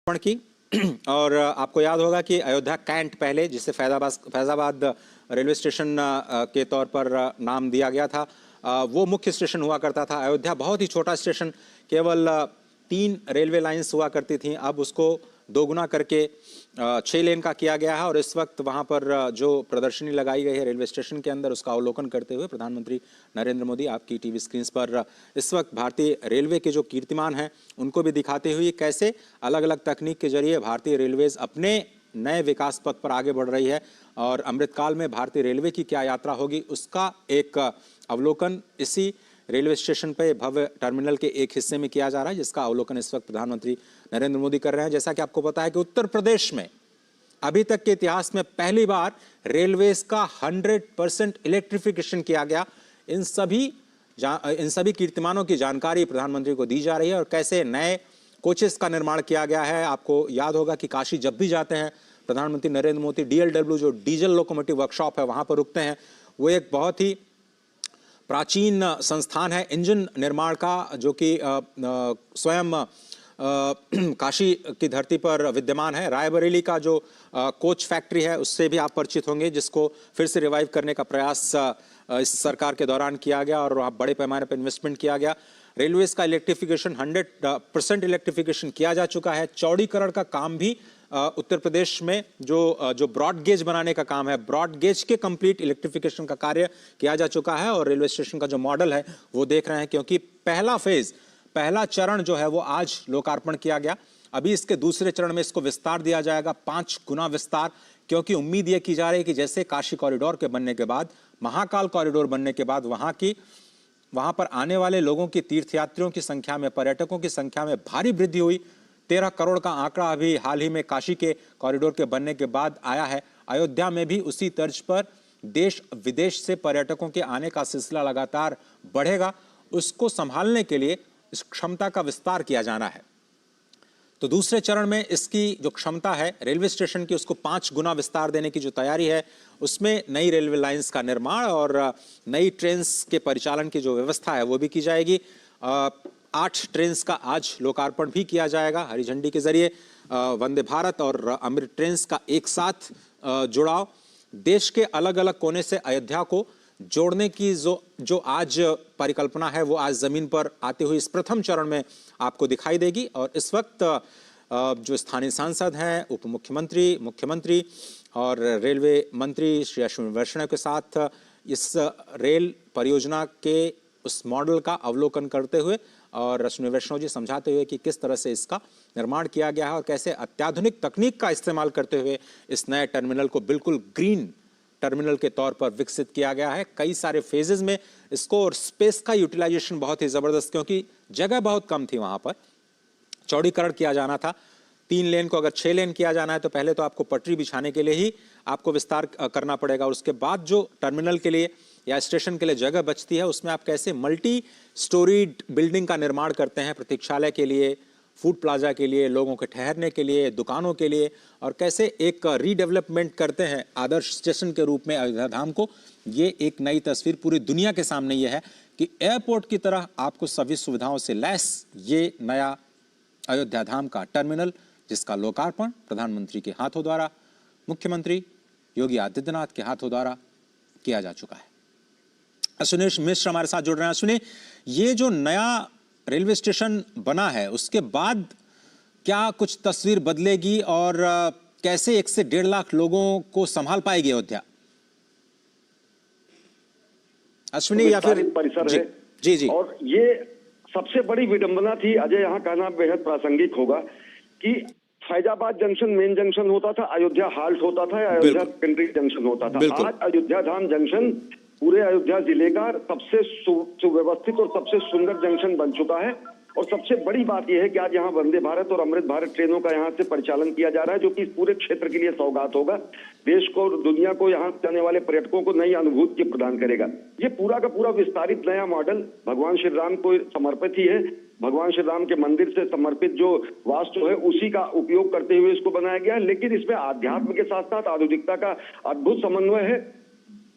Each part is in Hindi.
की और आपको याद होगा कि अयोध्या कैंट पहले जिसे फैजाबाद रेलवे स्टेशन के तौर पर नाम दिया गया था, वो मुख्य स्टेशन हुआ करता था। अयोध्या बहुत ही छोटा स्टेशन, केवल 3 रेलवे लाइंस हुआ करती थी। अब उसको दोगुना करके 6 लेन का किया गया है और इस वक्त वहां पर जो प्रदर्शनी लगाई गई है रेलवे स्टेशन के अंदर, उसका अवलोकन करते हुए प्रधानमंत्री नरेंद्र मोदी आपकी टीवी स्क्रीन पर इस वक्त भारतीय रेलवे के जो कीर्तिमान हैं उनको भी दिखाते हुए कैसे अलग अलग तकनीक के जरिए भारतीय रेलवेज अपने नए विकास पथ पर आगे बढ़ रही है और अमृतकाल में भारतीय रेलवे की क्या यात्रा होगी उसका एक अवलोकन इसी रेलवे स्टेशन पे भव्य टर्मिनल के एक हिस्से में किया जा रहा है, जिसका अवलोकन इस वक्त प्रधानमंत्री नरेंद्र मोदी कर रहे हैं। जैसा कि आपको पता है कि उत्तर प्रदेश में अभी तक के इतिहास में पहली बार रेलवेज का 100% इलेक्ट्रिफिकेशन किया गया। इन सभी कीर्तिमानों की जानकारी प्रधानमंत्री को दी जा रही है और कैसे नए कोचेस का निर्माण किया गया है। आपको याद होगा कि काशी जब भी जाते हैं प्रधानमंत्री नरेंद्र मोदी DLW जो डीजल लोकोमोटिव वर्कशॉप है वहां पर रुकते हैं। वो एक बहुत ही प्राचीन संस्थान है इंजन निर्माण का, जो कि स्वयं काशी की धरती पर विद्यमान है। रायबरेली का जो कोच फैक्ट्री है उससे भी आप परिचित होंगे, जिसको फिर से रिवाइव करने का प्रयास इस सरकार के दौरान किया गया और वहाँ बड़े पैमाने पर इन्वेस्टमेंट किया गया। रेलवेज का इलेक्ट्रिफिकेशन 100% इलेक्ट्रिफिकेशन किया जा चुका है। चौड़ीकरण का काम भी उत्तर प्रदेश में जो ब्रॉड गेज बनाने का काम है, ब्रॉड गेज के कंप्लीट इलेक्ट्रिफिकेशन का कार्य किया जा चुका है और रेलवे स्टेशन का जो मॉडल है वो देख रहे हैं, क्योंकि पहला चरण जो है वो आज लोकार्पण किया गया। अभी इसके दूसरे चरण में इसको विस्तार दिया जाएगा, 5 गुना विस्तार, क्योंकि उम्मीद यह की जा रही है कि जैसे काशी कॉरिडोर के बनने के बाद, महाकाल कॉरिडोर बनने के बाद वहां पर आने वाले लोगों की, तीर्थयात्रियों की संख्या में, पर्यटकों की संख्या में भारी वृद्धि हुई। 13 करोड़ का आंकड़ा अभी हाल ही में काशी के कॉरिडोर के बनने के बाद आया है। अयोध्या में भी उसी तर्ज पर देश विदेश से पर्यटकों के आने का सिलसिला लगातार बढ़ेगा। उसको संभालने के लिए इस क्षमता का विस्तार किया जाना है। तो दूसरे चरण में इसकी जो क्षमता है रेलवे स्टेशन की, उसको 5 गुना विस्तार देने की जो तैयारी है, उसमें नई रेलवे लाइंस का निर्माण और नई ट्रेन्स के परिचालन की जो व्यवस्था है वो भी की जाएगी। 8 ट्रेन्स का आज लोकार्पण भी किया जाएगा हरी झंडी के जरिए। वंदे भारत और अमृत ट्रेन्स का एक साथ जुड़ाव, देश के अलग अलग कोने से अयोध्या को जोड़ने की जो आज परिकल्पना है वो आज जमीन पर आते हुए इस प्रथम चरण में आपको दिखाई देगी। और इस वक्त जो स्थानीय सांसद हैं, उप मुख्यमंत्री, मुख्यमंत्री और रेलवे मंत्री श्री अश्विनी वैष्णव के साथ इस रेल परियोजना के उस मॉडल का अवलोकन करते हुए और अश्विनी वैष्णव जी समझाते हुए कि किस तरह से इसका निर्माण किया गया है और कैसे अत्याधुनिक तकनीक का इस्तेमाल करते हुए इस नए टर्मिनल को बिल्कुल ग्रीन टर्मिनल के तौर पर विकसित किया गया है। कई सारे फेजेस में इसको, और स्पेस का यूटिलाइजेशन बहुत ही जबरदस्त, क्योंकि जगह बहुत कम थी वहां पर। चौड़ीकरण किया जाना था, 3 लेन को अगर 6 लेन किया जाना है तो पहले तो आपको पटरी बिछाने के लिए ही आपको विस्तार करना पड़ेगा। और उसके बाद जो टर्मिनल के लिए या स्टेशन के लिए जगह बचती है उसमें आप कैसे मल्टी स्टोरीड बिल्डिंग का निर्माण करते हैं, प्रतीक्षालय के लिए, फूड प्लाजा के लिए, लोगों के ठहरने के लिए, दुकानों के लिए, और कैसे एक रीडेवलपमेंट करते हैं आदर्श स्टेशन के रूप में अयोध्या धाम को। ये एक नई तस्वीर पूरी दुनिया के सामने ये है कि एयरपोर्ट की तरह आपको सभी सुविधाओं से लैस ये नया अयोध्या धाम का टर्मिनल, जिसका लोकार्पण प्रधानमंत्री के हाथों द्वारा, मुख्यमंत्री योगी आदित्यनाथ के हाथों द्वारा किया जा चुका है। अश्विनी मिश्र हमारे साथ जुड़ रहे हैं। अश्विनी, ये जो नया रेलवे स्टेशन बना है उसके बाद क्या कुछ तस्वीर बदलेगी और कैसे 1 से 1.5 लाख लोगों को संभाल पाएगी अयोध्या? अश्विनी, या फिर परिसर जी, है जी जी। और ये सबसे बड़ी विडंबना थी अजय, यहाँ कहना बेहद प्रासंगिक होगा कि फैजाबाद जंक्शन मेन जंक्शन होता था, अयोध्या हाल्ट होता था, अयोध्या सेकेंडरी जंक्शन होता था। आज अयोध्या धाम जंक्शन पूरे अयोध्या जिले का सबसे सुव्यवस्थित और सबसे सुंदर जंक्शन बन चुका है। और सबसे बड़ी बात यह है कि आज यहाँ वंदे भारत और अमृत भारत ट्रेनों का यहाँ से परिचालन किया जा रहा है, जो कि इस पूरे क्षेत्र के लिए सौगात होगा। देश को, दुनिया को, यहाँ जाने वाले पर्यटकों को नई अनुभूति प्रदान करेगा। ये पूरा का पूरा विस्तारित नया मॉडल भगवान श्री राम को समर्पित ही है। भगवान श्री राम के मंदिर से समर्पित जो वास्तु है उसी का उपयोग करते हुए इसको बनाया गया है, लेकिन इसमें आध्यात्म के साथ साथ आधुनिकता का अद्भुत समन्वय है।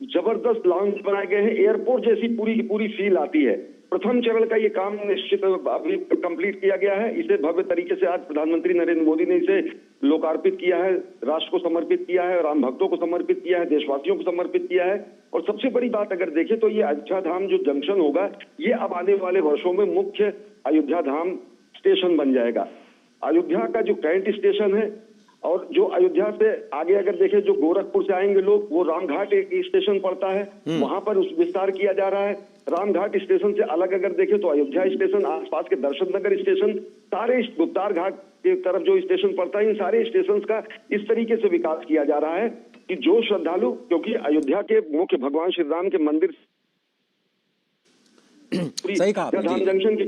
जबरदस्त लाउंज बनाए गए हैं, एयरपोर्ट जैसी पूरी की पूरी फील आती है। प्रथम चरण का ये काम निश्चित अभी कंप्लीट किया गया है। इसे भव्य तरीके से आज प्रधानमंत्री नरेंद्र मोदी ने इसे लोकार्पित किया है, राष्ट्र को समर्पित किया है, राम भक्तों को समर्पित किया है, देशवासियों को समर्पित किया है। और सबसे बड़ी बात अगर देखें तो ये अयोध्या धाम जो जंक्शन होगा, ये अब आने वाले वर्षों में मुख्य अयोध्या धाम स्टेशन बन जाएगा। अयोध्या का जो कैंट स्टेशन है और जो अयोध्या से आगे अगर देखें, जो गोरखपुर से आएंगे लोग, वो रामघाट एक स्टेशन पड़ता है, वहां पर उस विस्तार किया जा रहा है। रामघाट स्टेशन से अलग अगर देखें तो अयोध्या स्टेशन, आसपास के दर्शन नगर स्टेशन, सारे गुप्तार घाट की तरफ जो स्टेशन पड़ता है, इन सारे स्टेशन का इस तरीके से विकास किया जा रहा है कि जो श्रद्धालु, क्योंकि अयोध्या के मुख्य भगवान श्री राम के मंदिर सही कहा आपने धाम जी। जंक्शन की,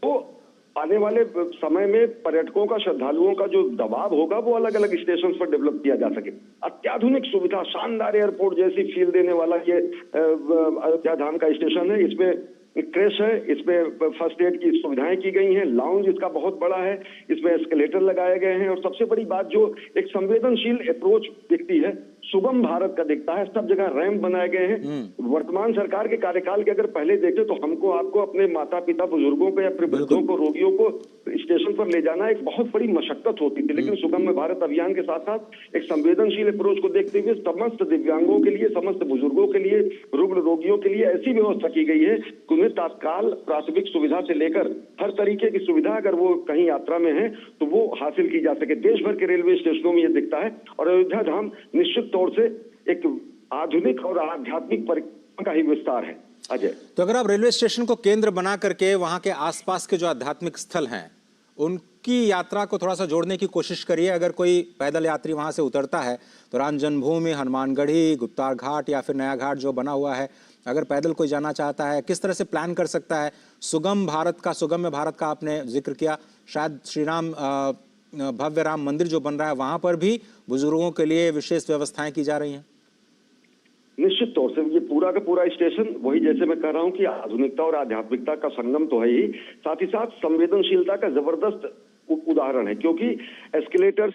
तो आने वाले समय में पर्यटकों का, श्रद्धालुओं का जो दबाव होगा वो अलग अलग स्टेशन पर डेवलप किया जा सके। अत्याधुनिक सुविधा, शानदार एयरपोर्ट जैसी फील देने वाला ये अयोध्या धाम का स्टेशन है। इसमें क्रेश है, इसमें फर्स्ट एड की सुविधाएं की गई हैं, लाउंज इसका बहुत बड़ा है, इसमें एस्केलेटर लगाए गए हैं और सबसे बड़ी बात जो एक संवेदनशील अप्रोच दिखती है, सुगम भारत का दिखता है। सब जगह रैंप बनाए गए हैं। वर्तमान सरकार के कार्यकाल के अगर पहले देखें तो हमको आपको अपने माता पिता बुजुर्गों को या फिर वृद्धों को, रोगियों को स्टेशन पर ले जाना एक बहुत बड़ी मशक्कत होती थी, लेकिन सुगम भारत अभियान के साथ साथ एक संवेदनशील अप्रोच को देखते हुए समस्त दिव्यांगों के लिए, समस्त बुजुर्गों के लिए, रुग्ण रोगियों के लिए ऐसी व्यवस्था की गई है कि उन्हें तत्काल प्राथमिक सुविधा से लेकर हर तरीके की सुविधा अगर वो कहीं यात्रा में है तो वो हासिल की जा सके। देश भर के रेलवे स्टेशनों में ये दिखता है और अयोध्या धाम निश्चित तौर से एक आधुनिक और आध्यात्मिक परिक्रमा का ही विस्तार है। अजय, तो अगर आप रेलवे स्टेशन को केंद्र बना करके वहां के आसपास के जो आध्यात्मिक स्थल हैं उनकी यात्रा को थोड़ा सा जोड़ने की कोशिश करिए। अगर कोई पैदल यात्री वहां से उतरता है तो राम जन्मभूमि, हनुमानगढ़ी, गुप्तार घाट या फिर नया घाट जो बना हुआ है, अगर पैदल कोई जाना चाहता है किस तरह से प्लान कर सकता है। सुगम्य भारत का आपने जिक्र किया, शायद श्री राम भव्य राम मंदिर जो बन रहा है वहां पर भी बुजुर्गों के लिए विशेष व्यवस्थाएं की जा रही हैं। निश्चित तौर से ये पूरा का पूरा स्टेशन वही, जैसे मैं कह रहा हूं कि आधुनिकता और आध्यात्मिकता का संगम तो है ही, साथ ही साथ संवेदनशीलता का जबरदस्त उदाहरण है, क्योंकि एस्केलेटर्स,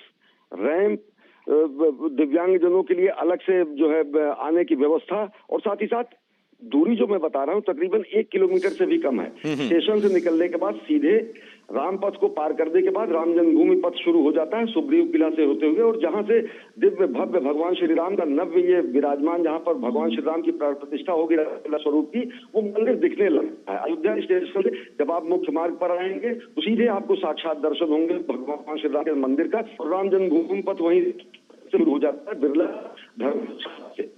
रैंप, दिव्यांगजनों के लिए अलग से जो है आने की व्यवस्था, और साथ ही साथ दूरी जो मैं बता रहा हूं तकरीबन 1 किलोमीटर से भी कम है। स्टेशन से निकलने के बाद सीधे रामपथ को पार करने के बाद राम जन्मभूमि पथ शुरू हो जाता है सुग्रीव किला से होते हुए, और जहां से दिव्य भव्य भगवान श्री राम का नव्य ये विराजमान, जहां पर भगवान श्री राम की प्राण प्रतिष्ठा होगी स्वरूप की, वो मंदिर दिखने लगता है। अयोध्या स्टेशन से जब आप मुख्य मार्ग पर आएंगे तो सीधे आपको साक्षात दर्शन होंगे भगवान श्री राम के मंदिर का, और राम जन्मभूमि पथ वहीं शुरू हो जाता है बिरला धर्म से।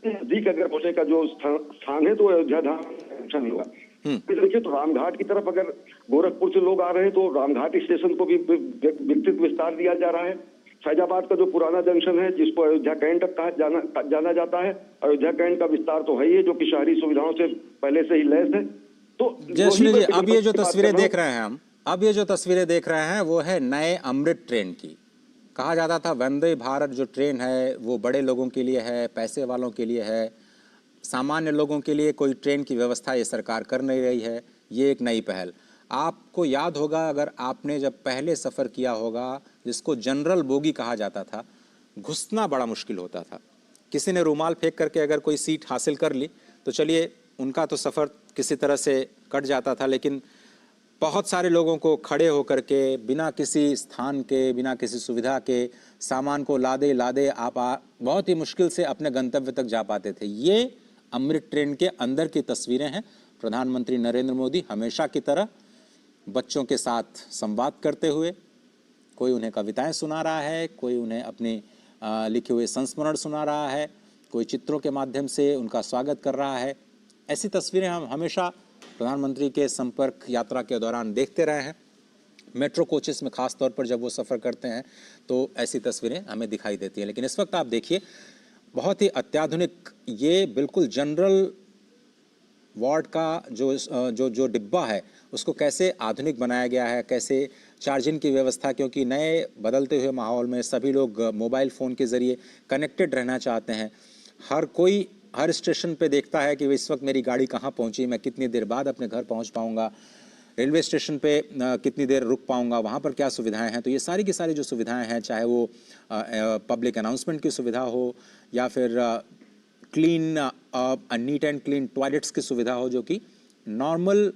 नजदीक अगर पहुंचने का जो स्थान है तो अयोध्या धाम जंक्शन होगा। देखिए तो रामघाट की तरफ अगर गोरखपुर से लोग आ रहे हैं तो रामघाट स्टेशन को भी विकसित विस्तार दिया जा रहा है। फैजाबाद का जो पुराना जंक्शन है जिसको अयोध्या कैंट जाना जाता है, अयोध्या कैंट का विस्तार तो है ही, जो कि शहरी सुविधाओं से पहले से ही लैस है। तो जयश्री जी, अब ये जो तस्वीरें देख रहे हैं हम, अब ये जो तस्वीरें देख रहे हैं वो है नए अमृत ट्रेन की। कहा जाता था वंदे भारत जो ट्रेन है वो बड़े लोगों के लिए है, पैसे वालों के लिए है, सामान्य लोगों के लिए कोई ट्रेन की व्यवस्था ये सरकार कर नहीं रही है। ये एक नई पहल। आपको याद होगा, अगर आपने जब पहले सफ़र किया होगा, जिसको जनरल बोगी कहा जाता था, घुसना बड़ा मुश्किल होता था। किसी ने रूमाल फेंक करके अगर कोई सीट हासिल कर ली तो चलिए उनका तो सफ़र किसी तरह से कट जाता था, लेकिन बहुत सारे लोगों को खड़े होकर के बिना किसी स्थान के, बिना किसी सुविधा के, सामान को लादे लादे आप बहुत ही मुश्किल से अपने गंतव्य तक जा पाते थे। ये अमृत ट्रेन के अंदर की तस्वीरें हैं। प्रधानमंत्री नरेंद्र मोदी हमेशा की तरह बच्चों के साथ संवाद करते हुए, कोई उन्हें कविताएं सुना रहा है, कोई उन्हें अपने लिखे हुए संस्मरण सुना रहा है, कोई चित्रों के माध्यम से उनका स्वागत कर रहा है। ऐसी तस्वीरें हम हमेशा प्रधानमंत्री के संपर्क यात्रा के दौरान देखते रहे हैं। मेट्रो कोचेस में खास तौर पर जब वो सफ़र करते हैं तो ऐसी तस्वीरें हमें दिखाई देती हैं। लेकिन इस वक्त आप देखिए बहुत ही अत्याधुनिक, ये बिल्कुल जनरल वार्ड का जो डिब्बा है उसको कैसे आधुनिक बनाया गया है, कैसे चार्जिंग की व्यवस्था, क्योंकि नए बदलते हुए माहौल में सभी लोग मोबाइल फ़ोन के ज़रिए कनेक्टेड रहना चाहते हैं। हर कोई हर स्टेशन पे देखता है कि इस वक्त मेरी गाड़ी कहाँ पहुँची, मैं कितनी देर बाद अपने घर पहुँच पाऊँगा, रेलवे स्टेशन पे कितनी देर रुक पाऊँगा, वहाँ पर क्या सुविधाएं हैं। तो ये सारी की सारी जो सुविधाएं हैं, चाहे वो पब्लिक अनाउंसमेंट की सुविधा हो या फिर clean neat and clean toilets की सुविधा हो, जो कि नॉर्मल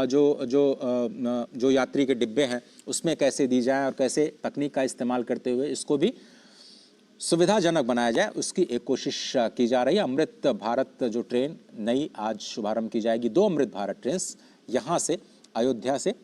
जो यात्री के डिब्बे हैं उसमें कैसे दी जाए और कैसे तकनीक का इस्तेमाल करते हुए इसको भी सुविधाजनक बनाया जाए, उसकी एक कोशिश की जा रही है। अमृत भारत जो ट्रेन नई आज शुभारंभ की जाएगी, 2 अमृत भारत ट्रेन यहाँ से अयोध्या से,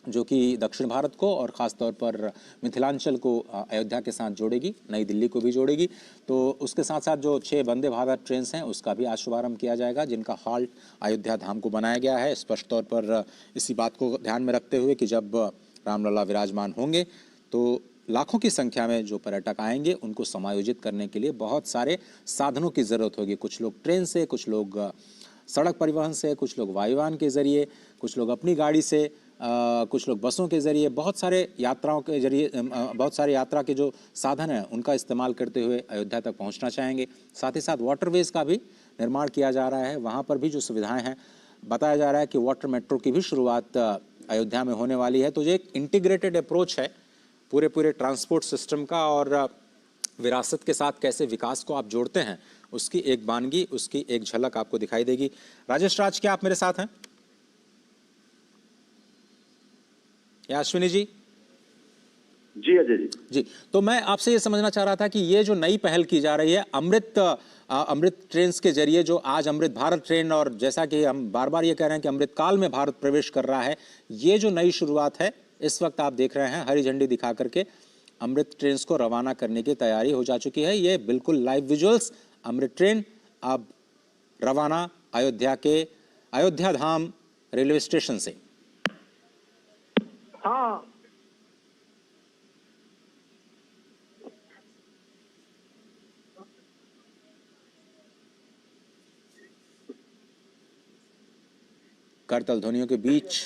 जो कि दक्षिण भारत को और ख़ास तौर पर मिथिलांचल को अयोध्या के साथ जोड़ेगी, नई दिल्ली को भी जोड़ेगी। तो उसके साथ साथ जो 6 वंदे भारत ट्रेन हैं उसका भी आज शुभारंभ किया जाएगा, जिनका हॉल्ट अयोध्या धाम को बनाया गया है, स्पष्ट तौर पर इसी बात को ध्यान में रखते हुए कि जब रामलला विराजमान होंगे तो लाखों की संख्या में जो पर्यटक आएंगे उनको समायोजित करने के लिए बहुत सारे साधनों की ज़रूरत होगी। कुछ लोग ट्रेन से, कुछ लोग सड़क परिवहन से, कुछ लोग वायुयान के ज़रिए, कुछ लोग अपनी गाड़ी से, कुछ लोग बसों के ज़रिए, बहुत सारे यात्राओं के जरिए, बहुत सारे यात्रा के जो साधन हैं उनका इस्तेमाल करते हुए अयोध्या तक पहुंचना चाहेंगे। साथ ही साथ वाटरवेज का भी निर्माण किया जा रहा है, वहाँ पर भी जो सुविधाएं हैं, बताया जा रहा है कि वाटर मेट्रो की भी शुरुआत अयोध्या में होने वाली है। तो ये एक इंटीग्रेटेड अप्रोच है पूरे ट्रांसपोर्ट सिस्टम का, और विरासत के साथ कैसे विकास को आप जोड़ते हैं उसकी एक वानगी, उसकी एक झलक आपको दिखाई देगी। राजेश राज, क्या आप मेरे साथ हैं? या अश्विनी जी? जी अजय जी। जी, तो मैं आपसे ये समझना चाह रहा था कि ये जो नई पहल की जा रही है अमृत ट्रेन के जरिए, जो आज अमृत भारत ट्रेन, और जैसा कि हम बार बार ये कह रहे हैं कि अमृत काल में भारत प्रवेश कर रहा है, ये जो नई शुरुआत है, इस वक्त आप देख रहे हैं हरी झंडी दिखा करके अमृत ट्रेन को रवाना करने की तैयारी हो जा चुकी है। ये बिल्कुल लाइव विजुअल्स, अमृत ट्रेन अब रवाना अयोध्या धाम रेलवे स्टेशन से। हाँ, करतल ध्वनियों के बीच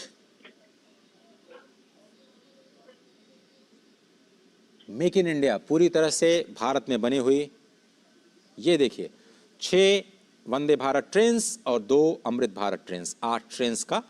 मेक इन इंडिया पूरी तरह से भारत में बनी हुई, ये देखिए 6 वंदे भारत ट्रेन्स और 2 अमृत भारत ट्रेन्स, 8 ट्रेन्स का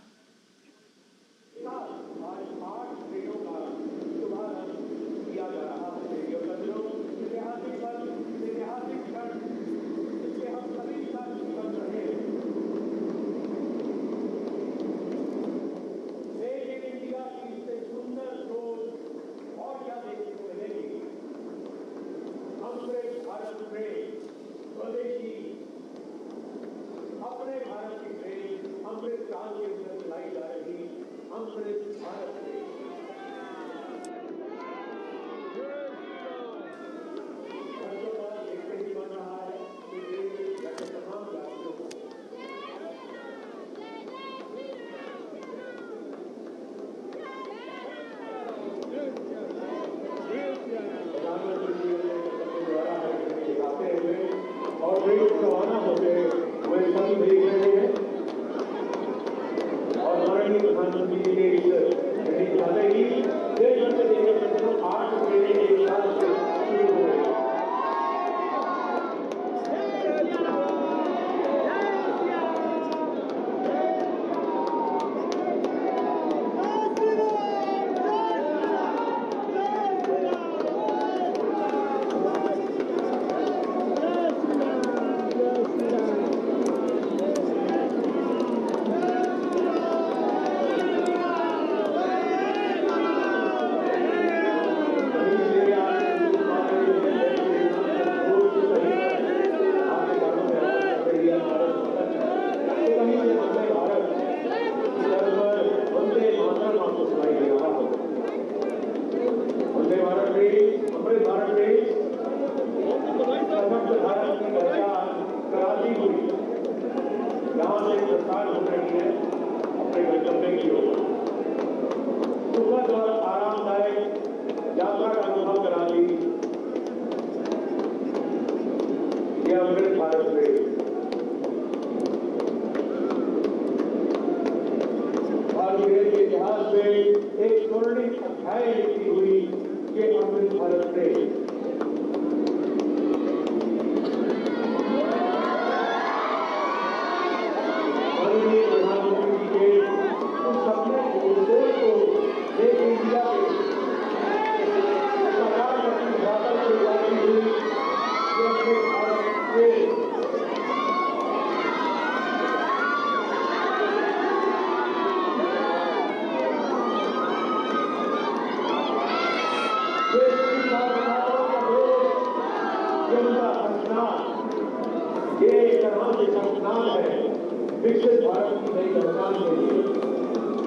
विकसित भारत की नई पहचान के लिए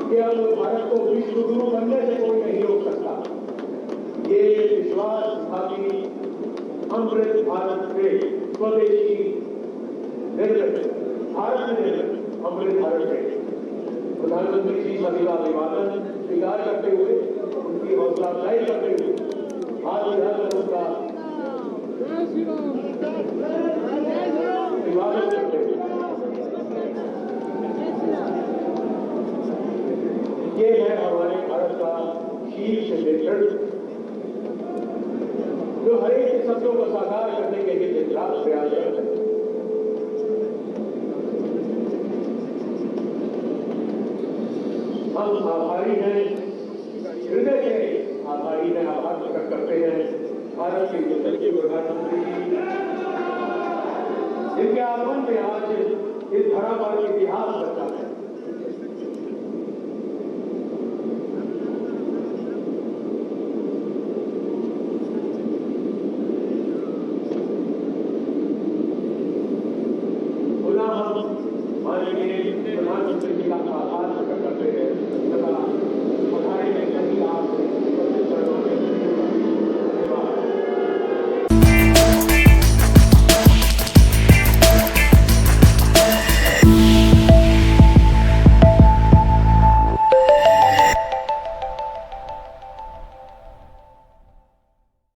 कि अब भारत को विश्व गुरु बनने से कोई नहीं रोक सकता, ये विश्वास दिखाती अमृत भारत के स्वदेशी निर्मित भारत निर्मित अमृत भारत में प्रधानमंत्री जी सभी का अभिवादन स्वीकार करते हुए, उनकी हौसला अफजाई करते हुए आज यह उनका अभिवादन करते हुए ये है हमारे भारत का शीर्ष नेतृत्व जो हर एक सपनों को साकार करने के लिए दिन रात प्रयासरत है। हम आभारी हैं, हृदय से आभारी हैं, आभार प्रकट करते हैं भारत के यशस्वी प्रधानमंत्री जी, जिनके आगमन में आज इस धरा पर इतिहास बचा है। पुनः हम माननीय प्रधानमंत्री जी का आभार